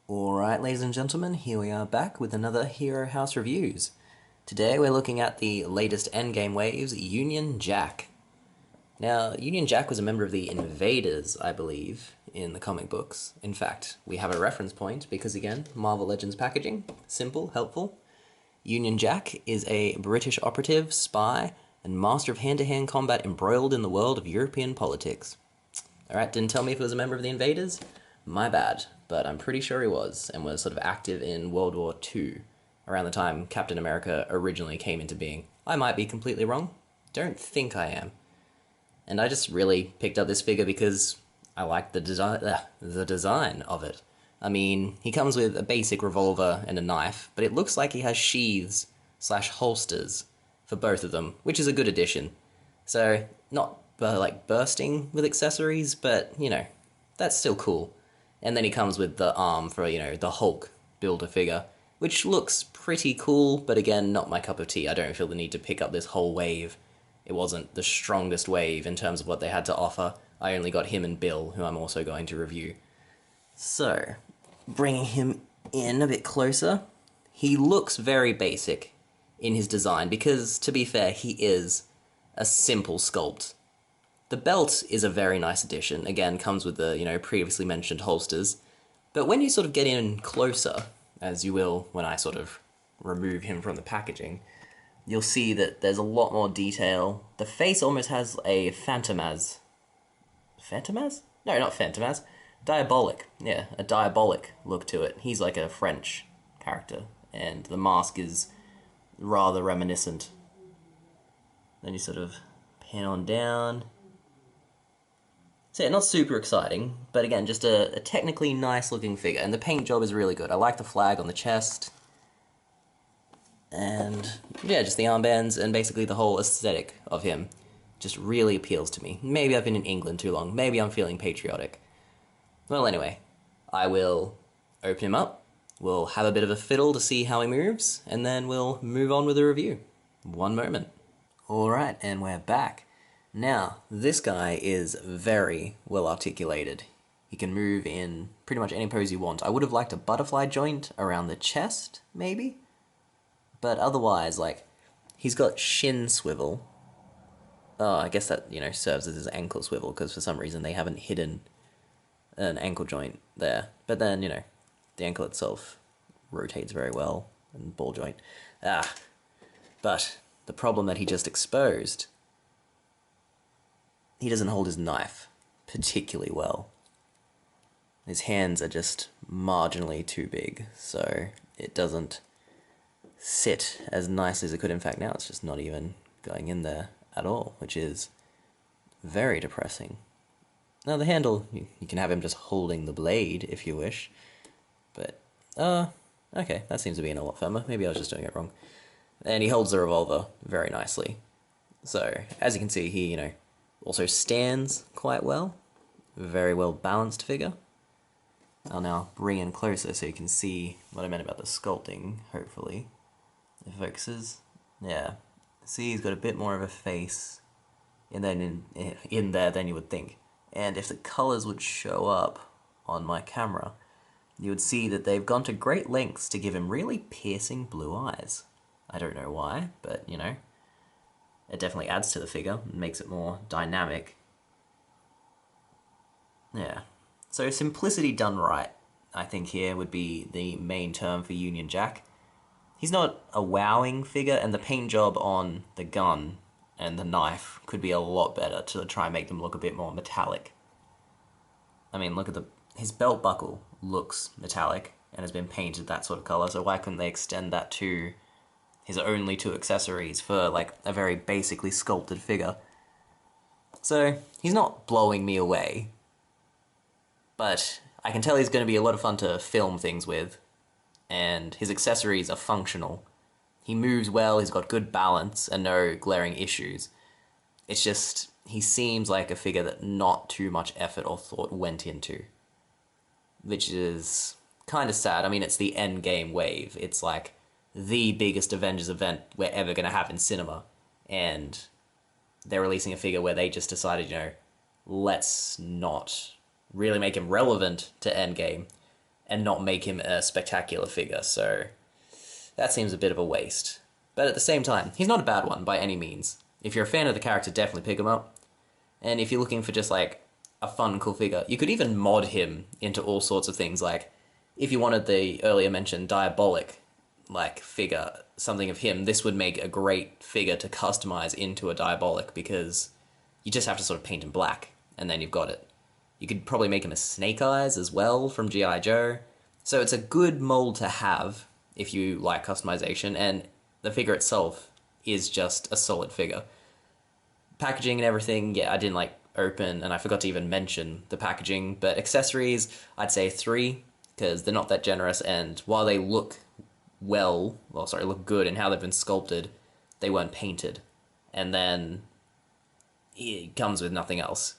Alright, ladies and gentlemen, here we are back with another Hero House Reviews. Today we're looking at the latest endgame waves, Union Jack. Now, Union Jack was a member of the Invaders, I believe, in the comic books. In fact, we have a reference point because, again, Marvel Legends packaging, simple, helpful. Union Jack is a British operative, spy, and master of hand-to-hand combat embroiled in the world of European politics. Alright, didn't tell me if he was a member of the Invaders? My bad, but I'm pretty sure he was, and was sort of active in World War II, around the time Captain America originally came into being. I might be completely wrong. Don't think I am. And I just really picked up this figure because I like the design of it. I mean, he comes with a basic revolver and a knife, but it looks like he has sheaths slash holsters for both of them, which is a good addition. So, not like bursting with accessories, but, you know, that's still cool. And then he comes with the arm for, you know, the Hulk Build-A-Figure, which looks pretty cool, but again, not my cup of tea. I don't feel the need to pick up this whole wave. It wasn't the strongest wave in terms of what they had to offer. I only got him and Bill, who I'm also going to review. So, bringing him in a bit closer, he looks very basic in his design because, to be fair, he is a simple sculpt. The belt is a very nice addition. Again, comes with the, you know, previously mentioned holsters. But when you sort of get in closer, as you will when I sort of remove him from the packaging, you'll see that there's a lot more detail. The face almost has a Phantomaz. Phantomaz? No, not Phantomaz. Diabolic. Yeah, a diabolic look to it. He's like a French character, and the mask is rather reminiscent. Then you sort of pan on down. So yeah, not super exciting, but again, just a technically nice looking figure, and the paint job is really good. I like the flag on the chest, and yeah, just the armbands and basically the whole aesthetic of him just really appeals to me. Maybe I've been in England too long, maybe I'm feeling patriotic. Well, anyway, I will open him up, we'll have a bit of a fiddle to see how he moves, and then we'll move on with the review. One moment. Alright, and we're back. Now, this guy is very well articulated. He can move in pretty much any pose you want. I would have liked a butterfly joint around the chest, maybe? But otherwise, like, he's got shin swivel. Oh, I guess that, you know, serves as his ankle swivel, because for some reason they haven't hidden an ankle joint there. But then, you know, the ankle itself rotates very well, and ball joint. But the problem that he just exposed, he doesn't hold his knife particularly well. His hands are just marginally too big, so it doesn't sit as nicely as it could. In fact, now it's just not even going in there at all, which is very depressing. Now the handle, you can have him just holding the blade if you wish, but, okay, that seems to be in a lot firmer. Maybe I was just doing it wrong. And he holds the revolver very nicely. So, as you can see, he, you know, also stands quite well. Very well balanced figure. I'll now bring in closer so you can see what I meant about the sculpting, hopefully. It focuses. Yeah. See, he's got a bit more of a face in there than you would think. And if the colors would show up on my camera, you would see that they've gone to great lengths to give him really piercing blue eyes. I don't know why, but, you know, it definitely adds to the figure and makes it more dynamic. Yeah. So simplicity done right, I think here would be the main term for Union Jack. He's not a wowing figure, and the paint job on the gun and the knife could be a lot better to try and make them look a bit more metallic. I mean, look at his belt buckle looks metallic and has been painted that sort of color, so why couldn't they extend that to his only two accessories for, like, a very basically sculpted figure? So, he's not blowing me away, but I can tell he's going to be a lot of fun to film things with, and his accessories are functional. He moves well, he's got good balance, and no glaring issues. It's just, he seems like a figure that not too much effort or thought went into, which is kind of sad. I mean, it's the endgame wave. It's like the biggest Avengers event we're ever going to have in cinema, and they're releasing a figure where they just decided, you know, let's not really make him relevant to Endgame. and not make him a spectacular figure, so that seems a bit of a waste. But at the same time, he's not a bad one by any means. If you're a fan of the character, definitely pick him up. And if you're looking for just like a fun, cool figure, you could even mod him into all sorts of things. Like, if you wanted the earlier mentioned Diabolic like figure, something of him, this would make a great figure to customize into a Diabolic, because you just have to sort of paint him black, and then you've got it. You could probably make him a Snake Eyes as well from G.I. Joe. So it's a good mold to have if you like customization, and the figure itself is just a solid figure. Packaging and everything, yeah, I didn't like open, and I forgot to even mention the packaging, but accessories, I'd say 3, because they're not that generous, and while they look look good in how they've been sculpted, they weren't painted. And then it comes with nothing else.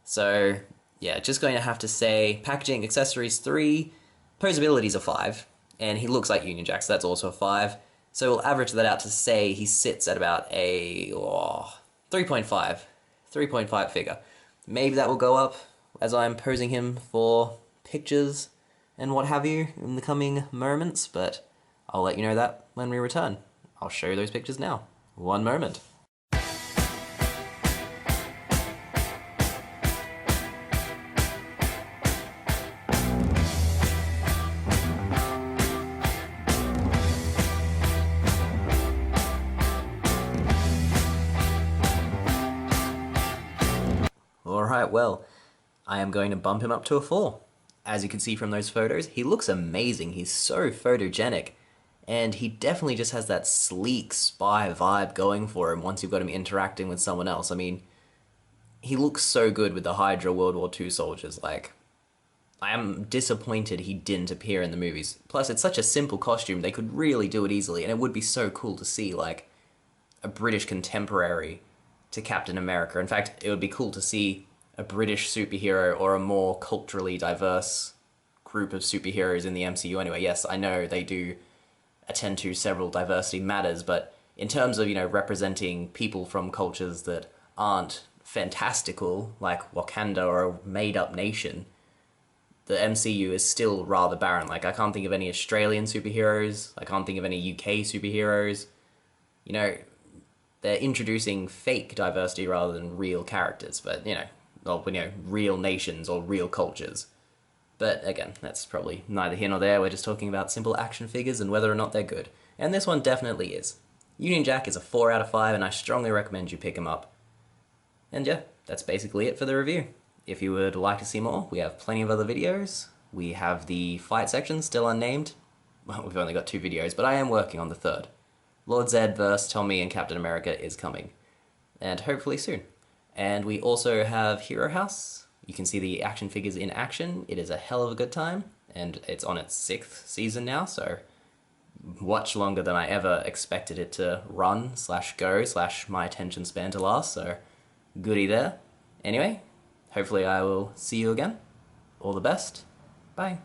So, yeah, just going to have to say packaging, accessories 3, posabilities a 5, and he looks like Union Jack, so that's also a 5. So we'll average that out to say he sits at about a 3.5. 3.5 figure. Maybe that will go up as I'm posing him for pictures and what have you in the coming moments, but I'll let you know that when we return. I'll show you those pictures now. One moment. Alright, well, I am going to bump him up to a 4. As you can see from those photos, he looks amazing. He's so photogenic. And he definitely just has that sleek spy vibe going for him once you've got him interacting with someone else. I mean, he looks so good with the Hydra World War II soldiers. Like, I am disappointed he didn't appear in the movies. Plus, it's such a simple costume, they could really do it easily, and it would be so cool to see, like, a British contemporary to Captain America. In fact, it would be cool to see a British superhero or a more culturally diverse group of superheroes in the MCU anyway. Yes, I know they do attend to several diversity matters, but in terms of, representing people from cultures that aren't fantastical, like Wakanda or a made-up nation, the MCU is still rather barren. Like, I can't think of any Australian superheroes, I can't think of any UK superheroes. They're introducing fake diversity rather than real characters, but, real nations or real cultures. But again, that's probably neither here nor there. We're just talking about simple action figures and whether or not they're good. And this one definitely is. Union Jack is a 4 out of 5, and I strongly recommend you pick him up. And yeah, that's basically it for the review. If you would like to see more, we have plenty of other videos. We have the fight section, still unnamed. Well, we've only got 2 videos, but I am working on the 3rd. Lord Zed vs. Tommy and Captain America is coming. And hopefully soon. And we also have Hero House. You can see the action figures in action. It is a hell of a good time, and it's on its 6th season now, so much longer than I ever expected it to run, /go, my attention span to last, so goody there. Anyway, hopefully I will see you again. All the best. Bye.